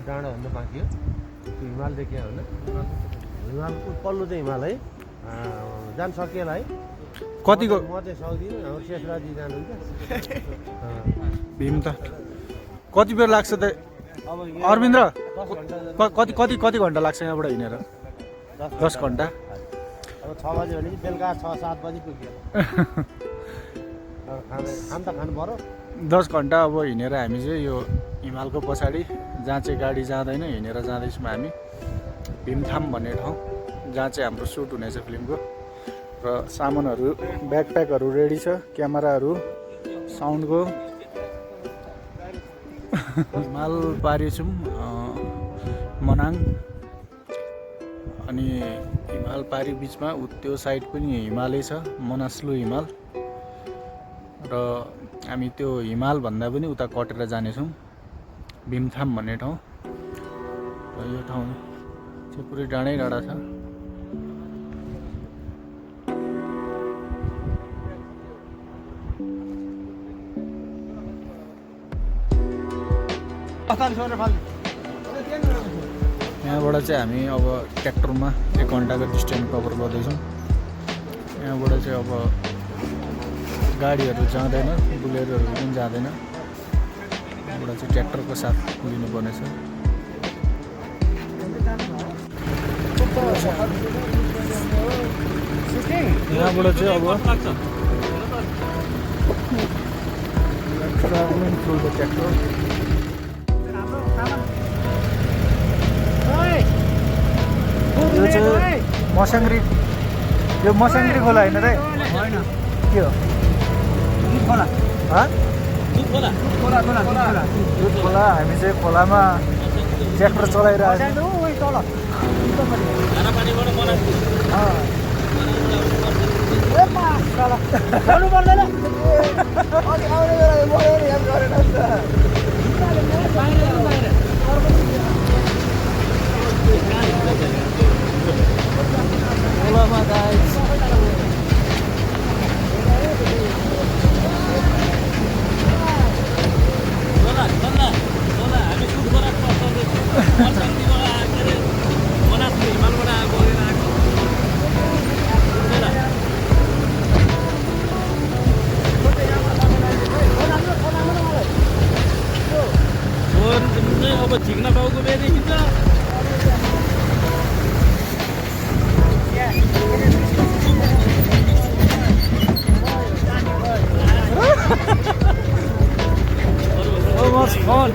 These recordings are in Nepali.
डाँडा भन्नु बाँकी हो त्यो हिमाल देखियो होइन हिमालको पल्लो चाहिँ हिमाल है जान सकिएला है कतिको म चाहिँ सक्दिनँ हाम्रो शेषराजी जानुहुन्छ भीम त कति बेर लाग्छ त अब अरविन्द्र 10 घन्टा कति कति कति घन्टा लाग्छ यहाँबाट हिँडेर 10 घन्टा अब 6 बजे भने बेलुका 6-7 बजी पुग्यो खान त खानु पर्यो 10 घन्टा अब हिँडेर हामी चाहिँ यो हिमालको पछाडि जहाँ चाहिँ गाडी जाँदैन हिँडेर जाँदैछौँ हामी भीमथाम भन्ने ठाउँ जहाँ चाहिँ हाम्रो सुट हुनेछ फिल्मको र सामानहरू ब्याकप्याकहरू रेडी छ क्यामेराहरू साउन्डको हिमाल पारि छौँ मनाङ अनि हिमाल पारि बिचमा त्यो साइड पनि हिमालै छ मनास्लु हिमाल र हामी त्यो हिमाल भन्दा पनि उता कटेर जानेछौँ भीमथाम भन्ने ठाउँ र यो ठाउँ चाहिँ पुरै डाँडै डाँडा छ यहाँबाट चाहिँ हामी अब ट्र्याक्टरमा 1 घन्टाको डिस्टेन्स कभर गर्दैछौँ यहाँबाट चाहिँ अब गाडीहरू जाँदैन बुलेरोहरू पनि जाँदैन यहाँबाट चाहिँ ट्र्याक्टरको साथ लिनुपर्नेछ यहाँबाट चाहिँ अब ट्राभलिङ थ्रु द ट्र्याक्टर यो चाहिँ मस्याङ्ग्री यो मस्याङ्ग्री खोला होइन रे के हो दुध खोला हामी चाहिँ खोलामा ट्र्याक्टर चलाइरहेको खोलामा गाइस अब झिक्न बाउको बे देखिन्छ So much fun.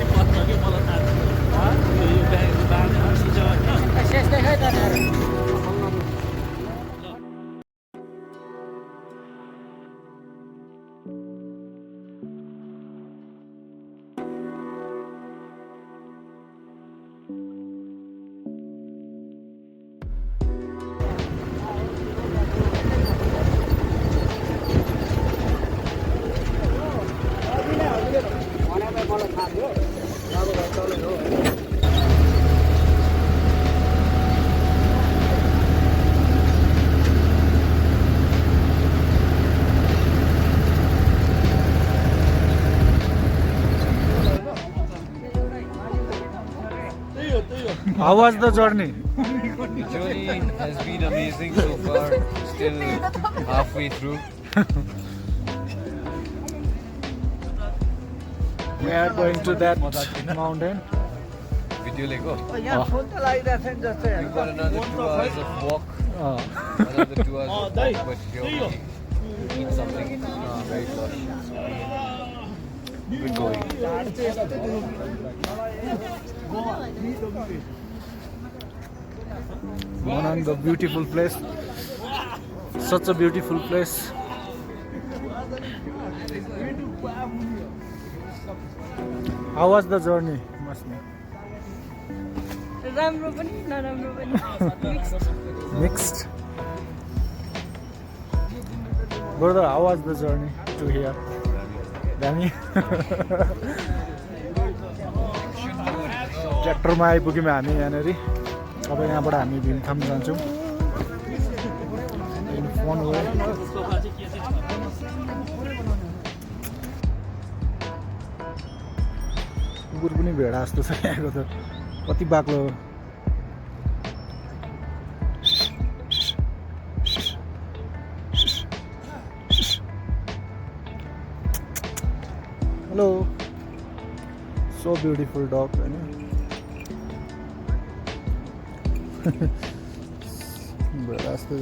How was the journey? The journey has been amazing so far. Still halfway through. We are going to that mountain. Video Lego. Oh. We've got another 2 hours of walk. Another 2 hours of walk, but here we eat something very delicious. Good going. Manang, the beautiful place. Such a beautiful place. How was the journey, Masni? राम्रो पनि नराम्रो पनि Mixed. Brother, how was the journey to here? Dami? ट्र्याक्टरमा आइपुग्यौँ हामी यहाँनिर अब यहाँबाट हामी भीमथाम जान्छौँ फोन हो कुकुर पनि भेडा जस्तो छ यहाँको त कति बाक्लो हेलो सो ब्युटिफुल डग हैन रास्ता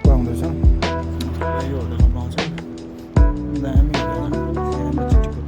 पाउँदैछ यो होटलमा पाउँछ दामी होटल सानो चिटिको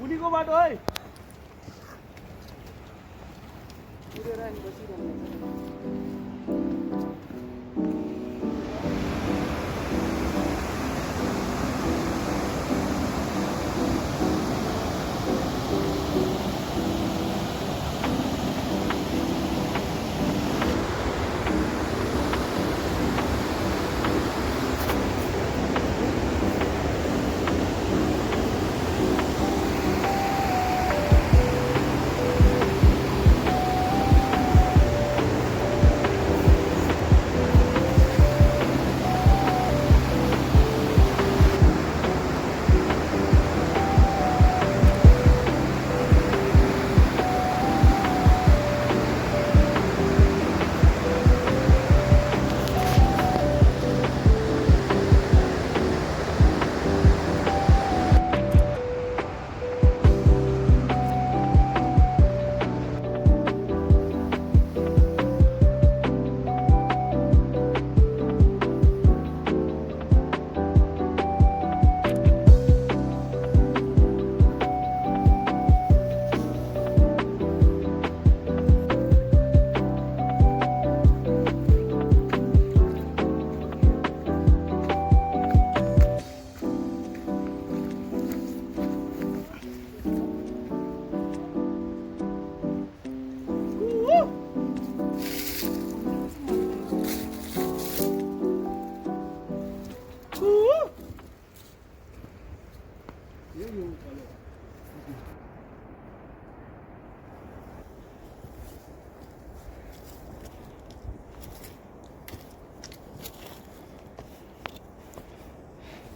मुनिको बाटो है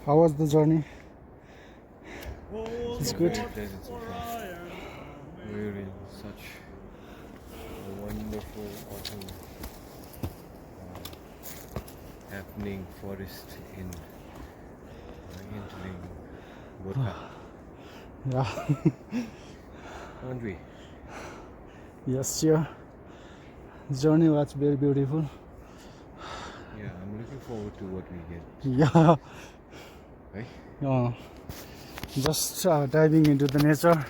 How was the journey? It's good. Very pleasant so far. We're in such a wonderful autumn happening forest in entering Gorkha, Yeah. aren't we? Yes, sure. The journey was very beautiful. Yeah, I'm looking forward to what we get. Yeah. Right? Just diving into the nature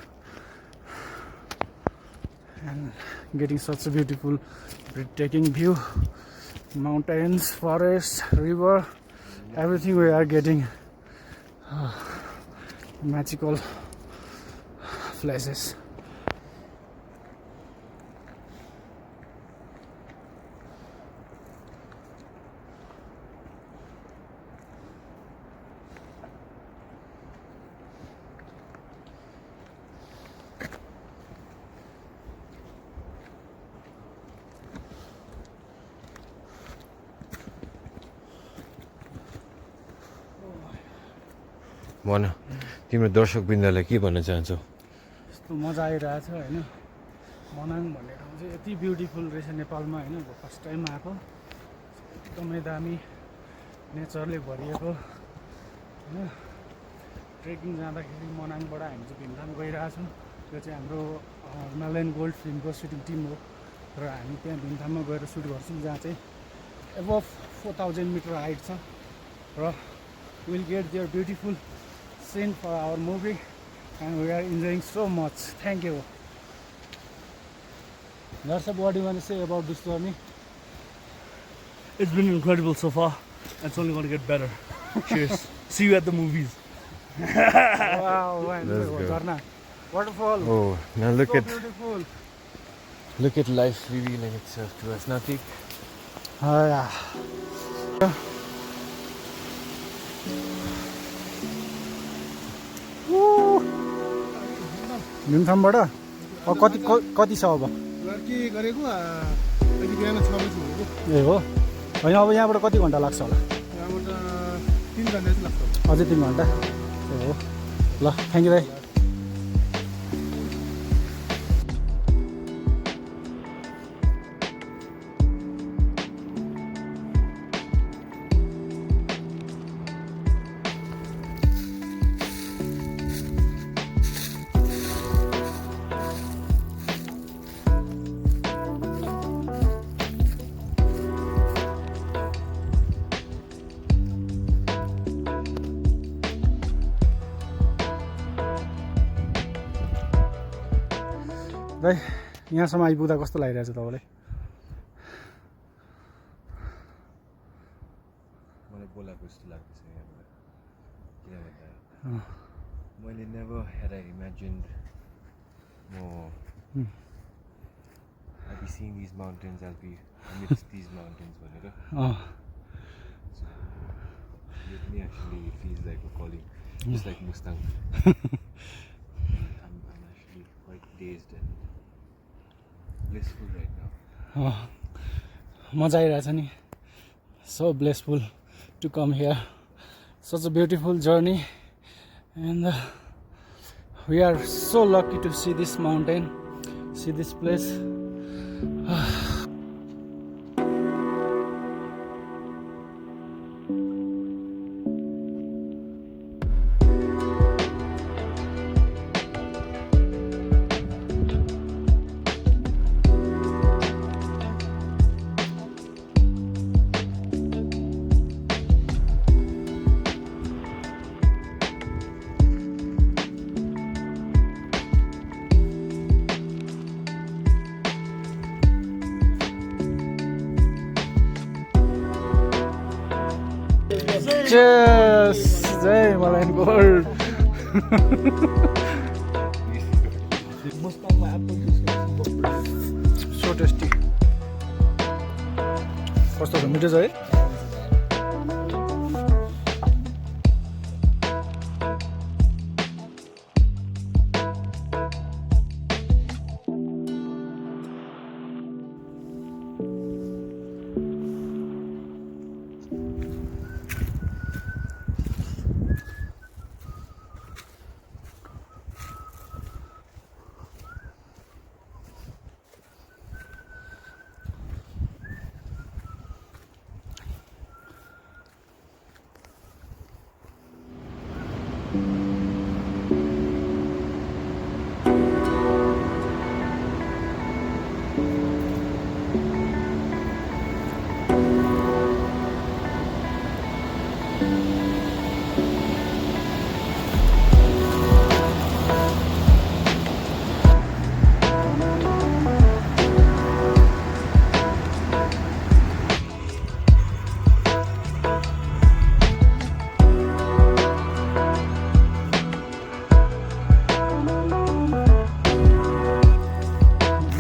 and getting such a beautiful, breathtaking view. Mountains, forest, river, everything we are getting. Magical places. भन तिम्रो दर्शकवृन्दलाई के भन्न चाहन्छौ? यस्तो मजा आइरहेछ होइन. मनाङ भन्ने ठाउँ चाहिँ यति ब्युटिफुल रहेछ नेपालमा होइन. फर्स्ट टाइम आएको, एकदमै दामी नेचरले भरिएको होइन. ट्रेकिङ जाँदाखेरि मनाङबाट हामी चाहिँ भीमथाम गइरहेछौँ. त्यो चाहिँ हाम्रो हिमालयन गोल्ड फिल्मको सुटिङ टिम हो र हामी त्यहाँ भीमथाममा गएर सुट गर्छौँ, जहाँ चाहिँ एबभ 4000 मिटर हाइट छ र will get there beautiful scene for our movie and we are enjoying so much. Thank you. Darshan, what do you want to say about this journey? It's been incredible so far. It's only going to get better. Cheers. See you at the movies. Wow, Let's go. Jharna. Waterfall. Oh, now look So at beautiful. life revealing itself to us. Natik. Yeah. भीमथामबाट कति कति छ अब? के गरेको अहिले बिहान 6 बजी हिँडेको. ए हो. होइन अब यहाँबाट कति घन्टा लाग्छ होला? यहाँबाट 3 घन्टा जस्तो लाग्छ. अझै 3 घन्टा. ए हो. ल, थ्याङ्क यू दाइ. दाइ, यहाँसम्म आइपुग्दा कस्तो लागिरहेछ तपाईँलाई? मलाई बोलाएको जस्तो लाग्दैछ यहाँबाट. किन भन्दा मैले never had I imagined I'll be seeing these mountains, I'll be amidst these mountains भनेर. So यो पनि actually feels like a calling, just like Mustang. I'm actually quite dazed and blissful right now. मजा आइरहेछ नि. So blissful to come here. Such a beautiful journey and we are so lucky to see this mountain, see this place. Cheers! Jai Himalayan Gold! So tasty. कस्तो छ, मिठो छ है?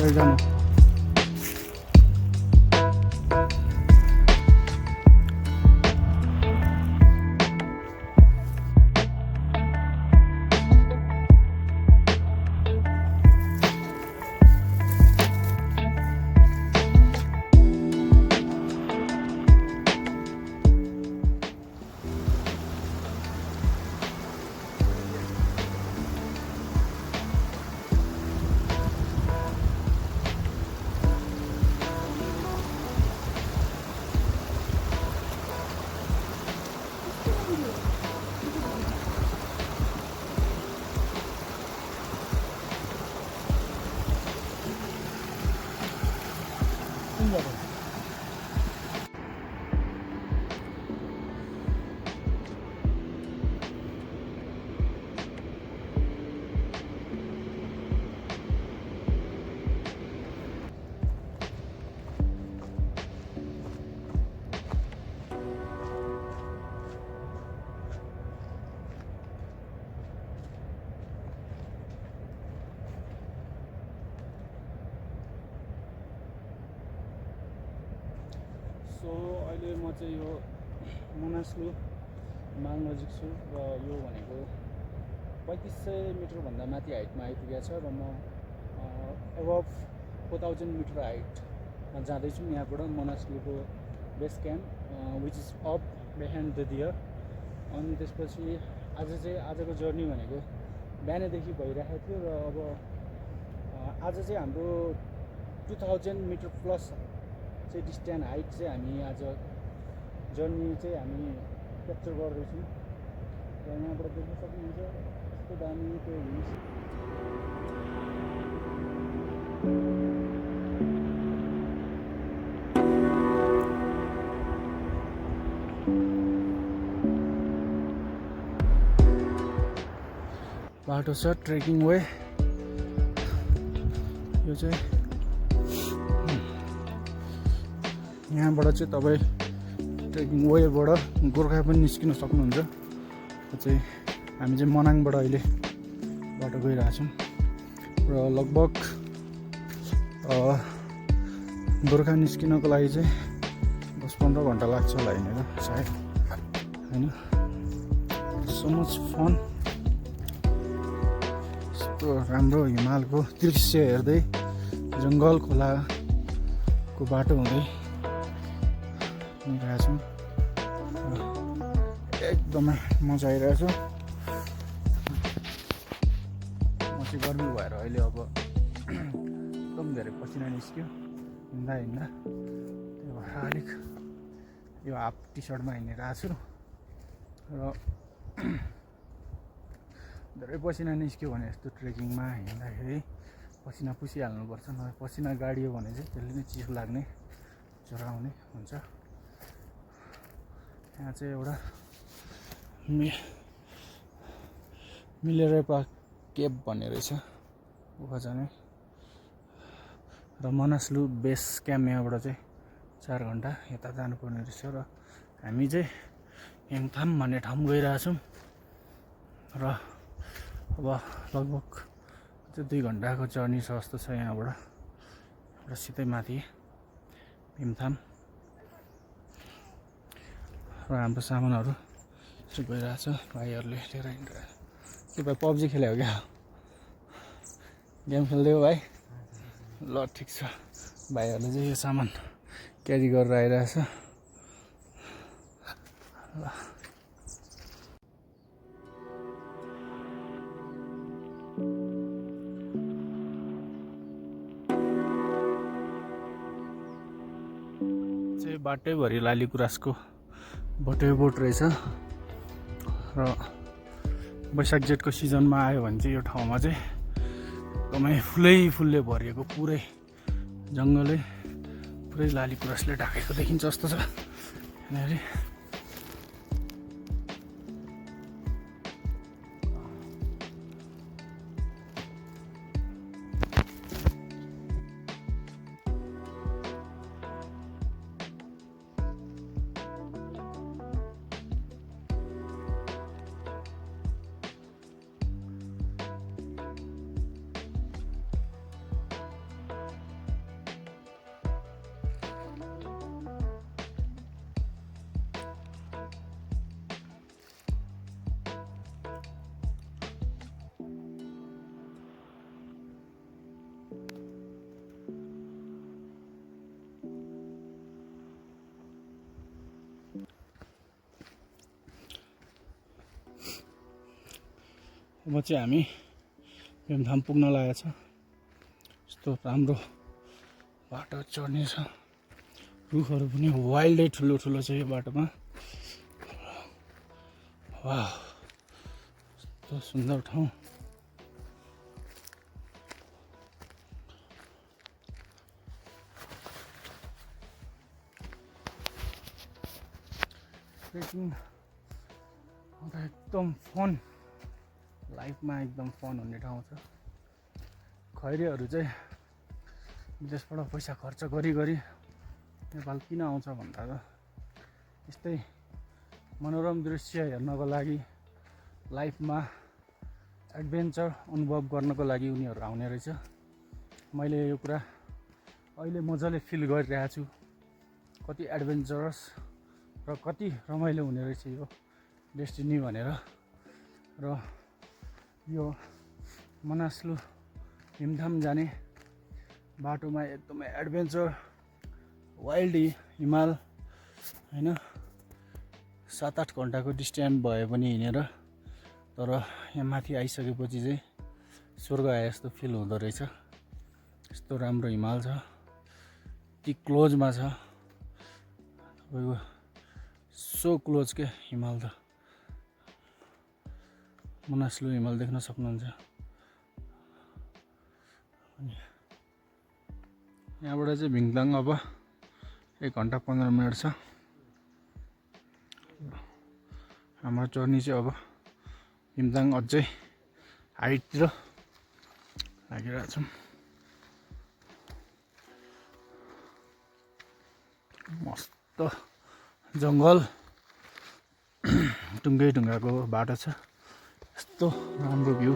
लैजानु सो अहिले म चाहिँ यो मनासलु माल नजिक छु र यो भनेको 3500 मिटरभन्दा माथि हाइटमा आइपुगेको छ र म एबभ 4000 मिटर हाइटमा जाँदैछु यहाँबाट मनासलुको base camp which is up behind the dear. अनि त्यसपछि आजको जर्नी भनेको बिहानैदेखि भइरहेको थियो र अब आज चाहिँ हाम्रो 2000 मिटर प्लस चाहिँ डिस्टेन्स हाइट चाहिँ हामी आज जर्नी चाहिँ हामी क्याप्चर गर्दैछौँ र यहाँबाट देख्न सक्नुहुन्छ यस्तो दामी त्यो हिल्स। बाटो छ ट्रेकिङ वे यो चाहिँ यहाँबाट चाहिँ तपाईँ ट्रेकिङ वेबाट गोर्खा पनि निस्किन सक्नुहुन्छ। चाहिँ हामी चाहिँ मनाङबाट अहिले बाटो गइरहेछौँ र लगभग गोर्खा निस्किनको लागि चाहिँ 10-15 घन्टा लाग्छ होला हिँडेर सायद होइन। सो मच फन, यस्तो राम्रो हिमालको दृश्य हेर्दै जङ्गल खोलाको बाटो हुँदै हिँडिरहेछौँ। एकदमै मजा आइरहेछ। म चाहिँ गर्मी भएर अहिले अब एकदम धेरै पसिना निस्क्यो हिँड्दा हिँड्दा, त्यही भएर अलिक यो हाफ टी सर्टमा हिँडिरहेको छु र धेरै पसिना निस्क्यो भने यस्तो ट्रेकिङमा हिँड्दाखेरि पसिना पुसिहाल्नुपर्छ, नभए पसिना गाडियो भने चाहिँ त्यसले नै चिसो लाग्ने ज्वरो आउने हुन्छ। यहाँ चाहिँ एउटा मिलेरेपा केभ भन्ने रहेछ उहाँ जाने र मनासलु बेस क्याम्प यहाँबाट चाहिँ 4 घन्टा यता जानुपर्ने रहेछ र हामी चाहिँ हेङथाम भन्ने ठाउँ गइरहेछौँ र अब लगभग चाहिँ 2 घन्टाको जर्नी छ जस्तो छ यहाँबाट र सिधै माथि भीमथाम र हाम्रो सामानहरू चाहिँ गइरहेछ भाइहरूले लिएर हिँडिरहेछ। के भाइ पब्जी खेल्यो हो क्या? गेम खेल्दै हो भाइ? ल ठिक छ, भाइहरूले चाहिँ यो सामान क्यारी गरेर आइरहेछ। ल चाहिँ बाटैभरि लाली गुराँसको भोटे बोट रहेछ र वैशाख जेठको सिजनमा आयो भने चाहिँ यो ठाउँमा चाहिँ एकदमै फुलले भरिएको पुरै जङ्गलै पुरै लाली गुराँसले ढाकेको देखिन्छ जस्तो छ यहाँनिर। अब चाहिँ हामी भीमथाम पुग्न लागेको छ। यस्तो राम्रो बाटो चढ्ने छ, रुखहरू पनि वाइल्डै ठुलो ठुलो छ यो बाटोमा। वाह, यस्तो सुन्दर ठाउँ। ट्रेकिङ एकदम फन, लाइफमा एकदम फन हुने ठाउँ छ। खैरेहरू चाहिँ विदेशबाट पैसा खर्च गरी नेपाल किन आउँछ भन्दा त यस्तै मनोरम दृश्य हेर्नको लागि, लाइफमा एडभेन्चर अनुभव गर्नको लागि उनीहरू आउने रहेछ। मैले यो कुरा अहिले मजाले फिल गरिरहेको छु, कति एडभेन्चरस र कति रमाइलो हुने रहेछ यो डेस्टिनी भनेर। र यो मनासलु भीमथाम जाने बाटोमा एकदमै एडभेन्चर, वाइल्ड हिमाल होइन, 7-8 घन्टाको डिस्टेन्स भए पनि हिँडेर, तर यहाँ माथि आइसकेपछि चाहिँ स्वर्ग आए जस्तो फिल हुँदो रहेछ। यस्तो राम्रो हिमाल छ, यति क्लोजमा छ तपाईँको, सो क्लोज के हिमाल त। मनासलु हिमाल देख्न सक्नुहुन्छ। यहाँबाट चाहिँ भिङताङ अब 1 घन्टा 15 मिनट छ। हाम्रो जर्नी चाहिँ अब भिमताङ अझै हाइटतिर लागिरहेको छौँ। मस्त जङ्गल, ढुङ्गै ढुङ्गाको बाटो छ, यस्तो राम्रो भ्यू।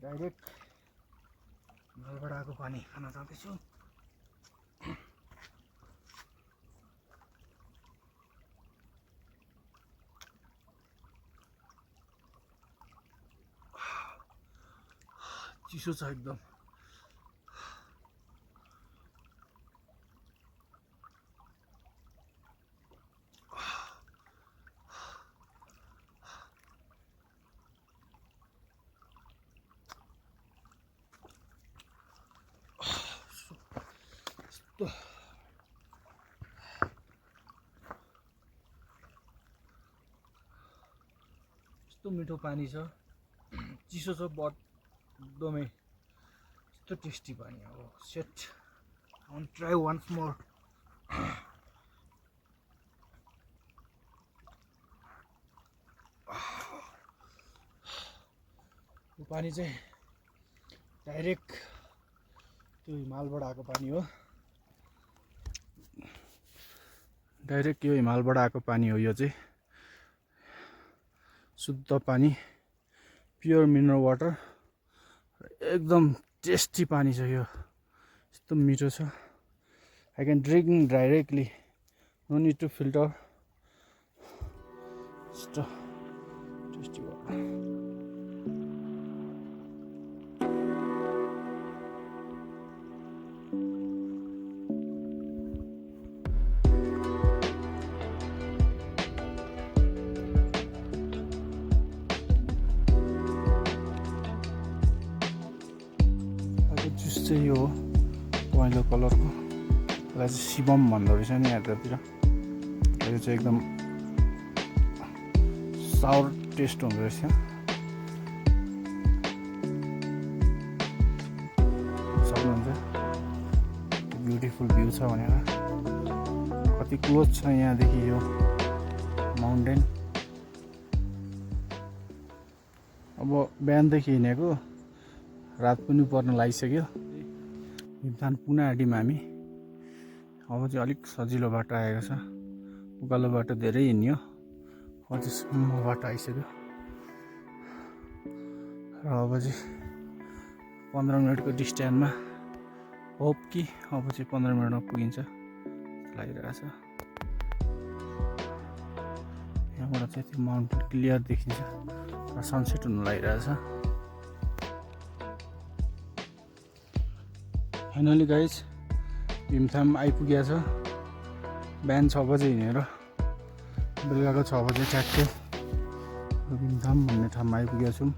डाइरेक्ट नलबाट आएको पानी खान जाँदैछु। चिसो छ एकदम। यस्तो मिठो पानी छ, चिसो छ बट एकदमै यस्तो टेस्टी पानी हो। सेट I want try once more. यो पानी चाहिँ डाइरेक्ट त्यो हिमालबाट आएको पानी हो। डाइरेक्ट यो हिमालबाट आएको पानी हो। यो चाहिँ शुद्ध पानी, प्योर मिनरल वाटर, एकदम टेस्टी पानी छ यो। यस्तो मिठो छ। I can drink directly, no need to filter. यस्तो टेस्टी वाटर। जुस चाहिँ यो हो पहेँलो कलरको, यसलाई चाहिँ शिवम भन्दो रहेछ नि यतातिर। यो चाहिँ एकदम साउर टेस्ट हुँदो रहेछ। सक्नुहुन्छ ब्युटिफुल भ्यू छ भनेर, कति क्लोज छ यहाँदेखि यो माउन्टेन। अब बिहानदेखि हिँडेको रात पनि पर्न लागिसक्यो। भीमथान पुनाआँटीमा हामी अब चाहिँ अलिक सजिलो बाटो आएको छ। उकालो बाटो धेरै हिँड्यो, अब चाहिँ सम्म बाटो आइसक्यो। र अब चाहिँ 15 मिनटको डिस्टेन्समा होप कि अब चाहिँ 15 मिनटमा पुगिन्छ लागिरहेको छ। यहाँबाट चाहिँ त्यो माउन्टेन क्लियर देखिन्छ र सनसेट हुनु लागिरहेको छ। फाइनली गाइज भीमथान आइपुगेको छ। बिहान 6 बजे हिँडेर बेलुकाको 6 बजे ट्याक्कै भीमथान भन्ने ठाउँमा आइपुगेको छौँ।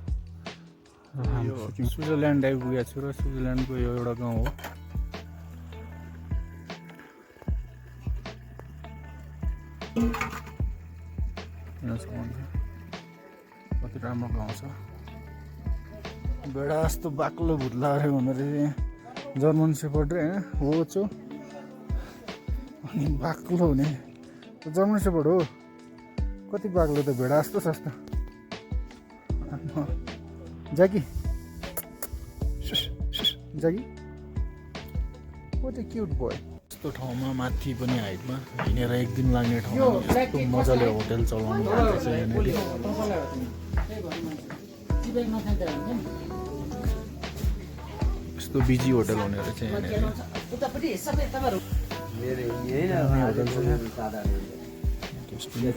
स्विजरल्यान्ड आइपुगेको छु र स्विजरल्यान्डको यो एउटा गाउँ हो। कति राम्रो गाउँ छ। बेडा जस्तो बाक्लो भुत्लाहरू हुँदो रहेछ। जर्मन सेपर्ड होइन हो चो, अनि बाक्लो हुने जर्मन सेपर्ड हो। कति बाक्लो त भेडा जस्तो छ त। जाकी जाकी what a cute boy। यस्तो ठाउँमा माथि पनि हाइटमा हिँडेर एक दिन लाग्ने ठाउँमा यस्तो मजाले होटल चलाउनु भएको छ यहाँनिर। यस्तो बिजी होटल हुने रहेछ यहाँनिर।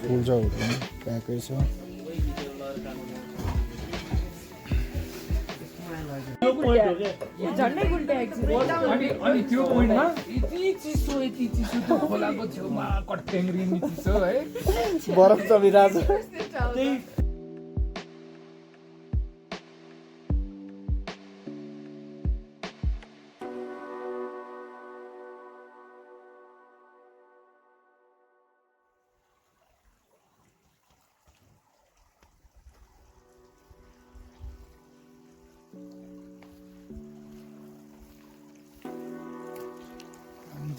फुल छ होटल प्याकै छ। झन्डै गुल्टे अनि त्यो पोइन्टमा यति चिसो त्यो खोलाको छेउमा कट्याङ्ग्री नि चिसो है, बरफ चलिरहेछ।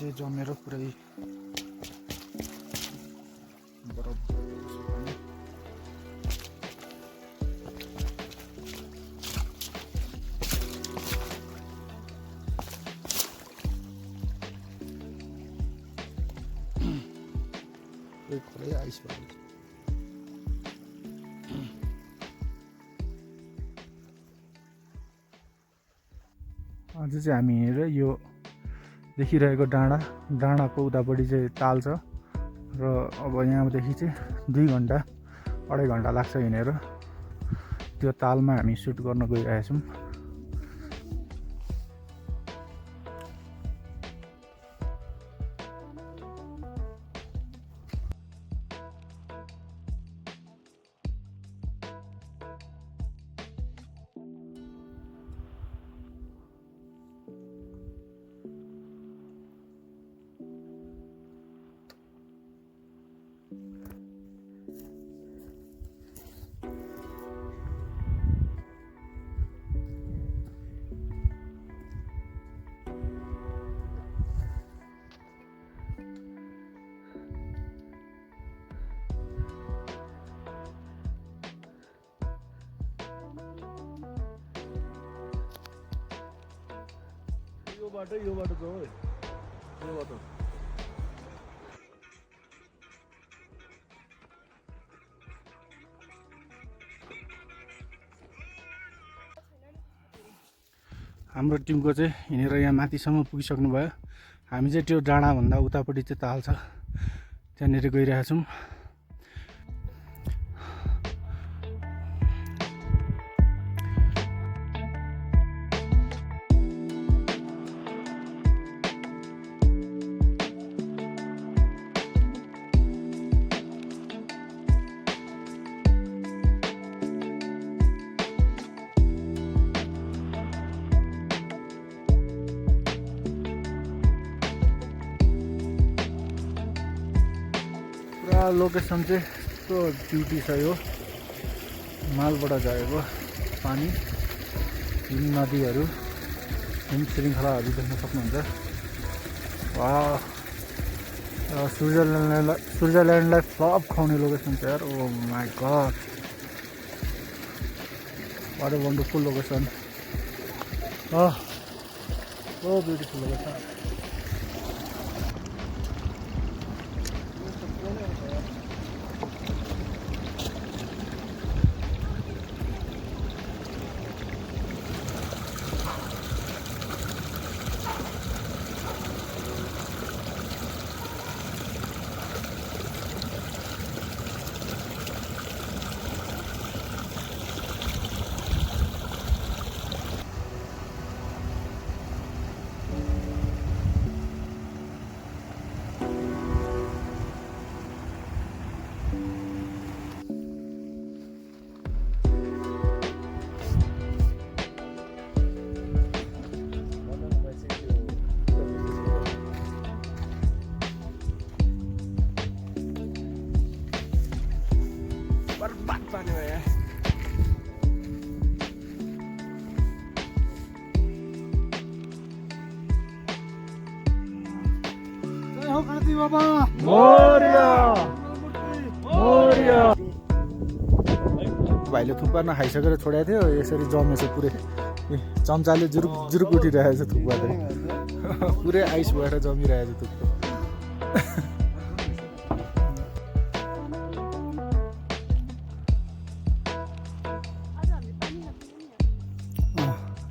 चाहिँ जमेर पुरै बरफ पुरै आइस भएको छ। आज चाहिँ हामी हिँडेर यो देखिरहेको डाँडाको उतापट्टि चाहिँ ताल छ र अब यहाँदेखि चाहिँ 2 घन्टा 2.5 घन्टा लाग्छ हिँडेर। त्यो तालमा हामी सुट गर्न गइरहेछौँ। यो बाटो जाऊ है यो बाटो हाम्रो टिमको चाहिँ हिँडेर यहाँ माथिसम्म पुगिसक्नु भयो हामी चाहिँ त्यो डाँडाभन्दा उतापट्टि चाहिँ ताल छ त्यहाँनिर गइरहेका छौँ लोकेसन चाहिँ यस्तो ब्युटी छ यो हिमालबाट झरेको पानी हिम नदीहरू हिम श्रृङ्खलाहरू देख्न सक्नुहुन्छ स्विजरल्यान्डलाई फ्लप खुवाउने लोकेसन छ यार oh my god what a wonderful location so beautiful location भाइले थुक्पा नखाइसकेर छोडेको थियो यसरी जमेछ पुरै चम्चाले जुरुक जुरुक उठिरहेको छ थुक्पा चाहिँ पुरै आइस भएर जमिरहेको छ थुक्पा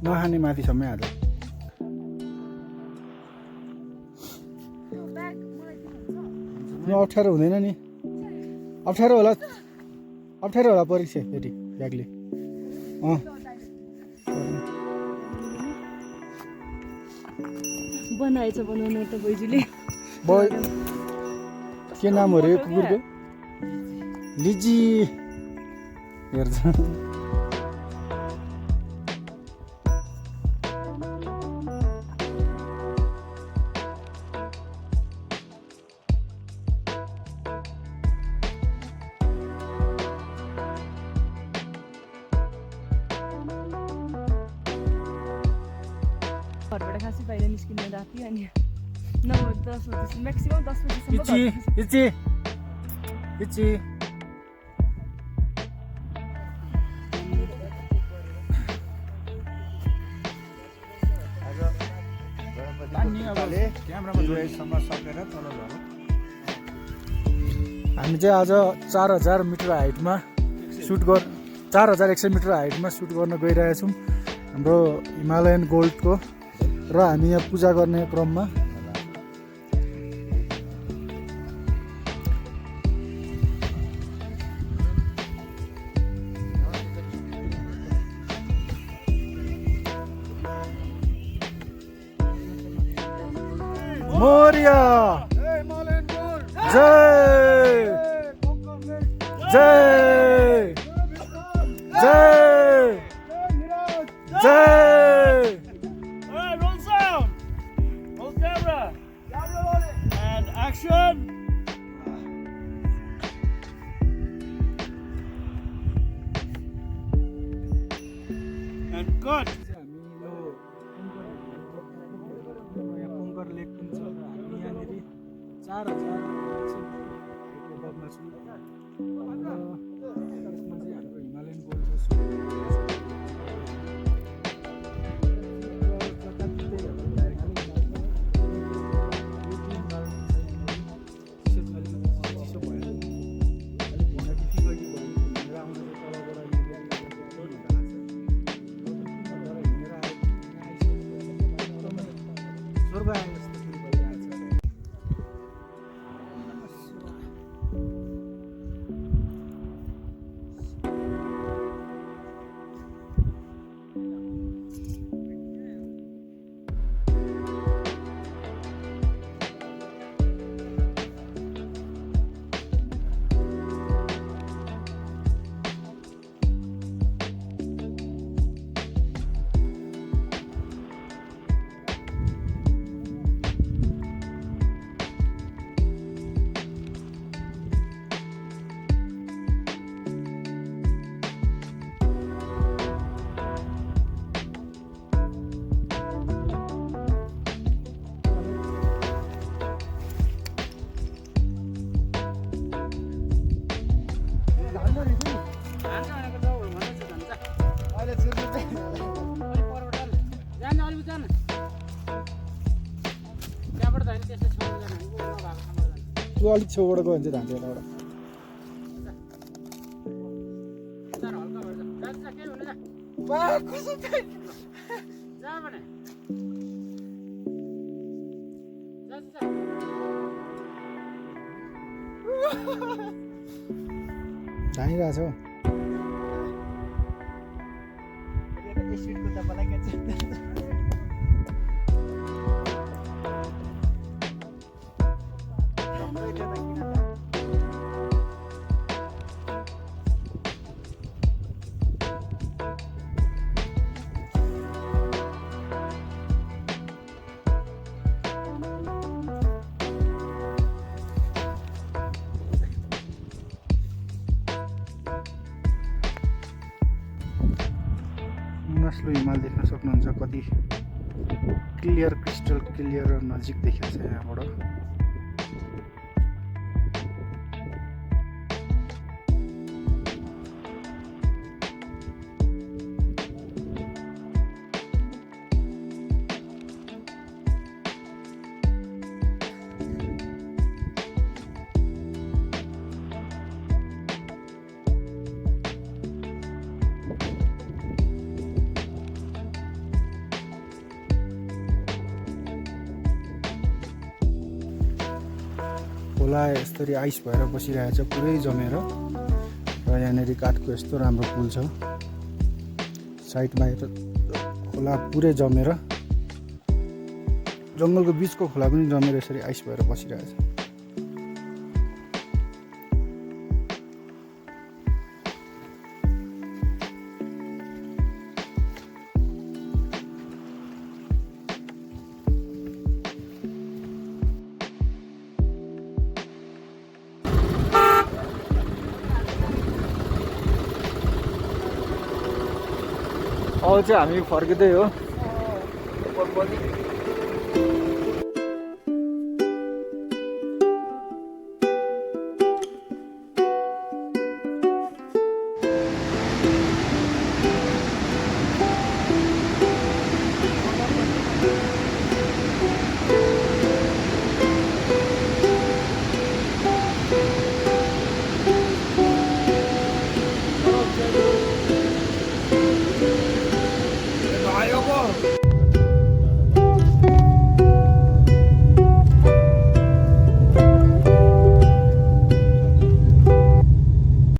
नखाने माथिसम्मै हाल्छ अप्ठ्यारो हुँदैन नि अप्ठ्यारो होला परीक्षा फेरि ब्यागले बनाएछ बनाउन त बैजुले के नाम हो रे कुकुरको लिजी हेर्छ घरबाट खासै बाहिर निस्किनु राति अनि 9-10 बजे म्याक्सिमम 10 बजेसम्म इची हामी चाहिँ आज 4000 मिटर हाइटमा सुट 4100 मिटर हाइटमा सुट गर्न गइरहेछौँ हाम्रो हिमालयन गोल्डको र हामी यहाँ पूजा गर्ने क्रममा मोरिया जय जय जय जय roll sound roll camera and action and cut लेक पनि छ र हामी यहाँनिर 4000 बगमा छौँ र यसमा चाहिँ हाम्रो हिमालयन गोल्डको स्वर्ग आए जस्तो फिल भइरहेछ तँ अलिक छेउबाट गयो भने चाहिँ धान्छ यताबाट धाइरहेछ हौ मुनास्लो हिमाल देख्न सक्नुहुन्छ कति क्लियर क्रिस्टल क्लियर र नजिक देखिन्छ यहाँबाट खोला यसरी आइस भएर बसिरहेछ पुरै जमेर र यहाँनिर काठको यस्तो राम्रो पुल छ साइडमा यो खोला पुरै जमेर जङ्गलको बिचको खोला पनि जमेर यसरी आइस भएर बसिरहेछ अब चाहिँ हामी फर्किँदै हो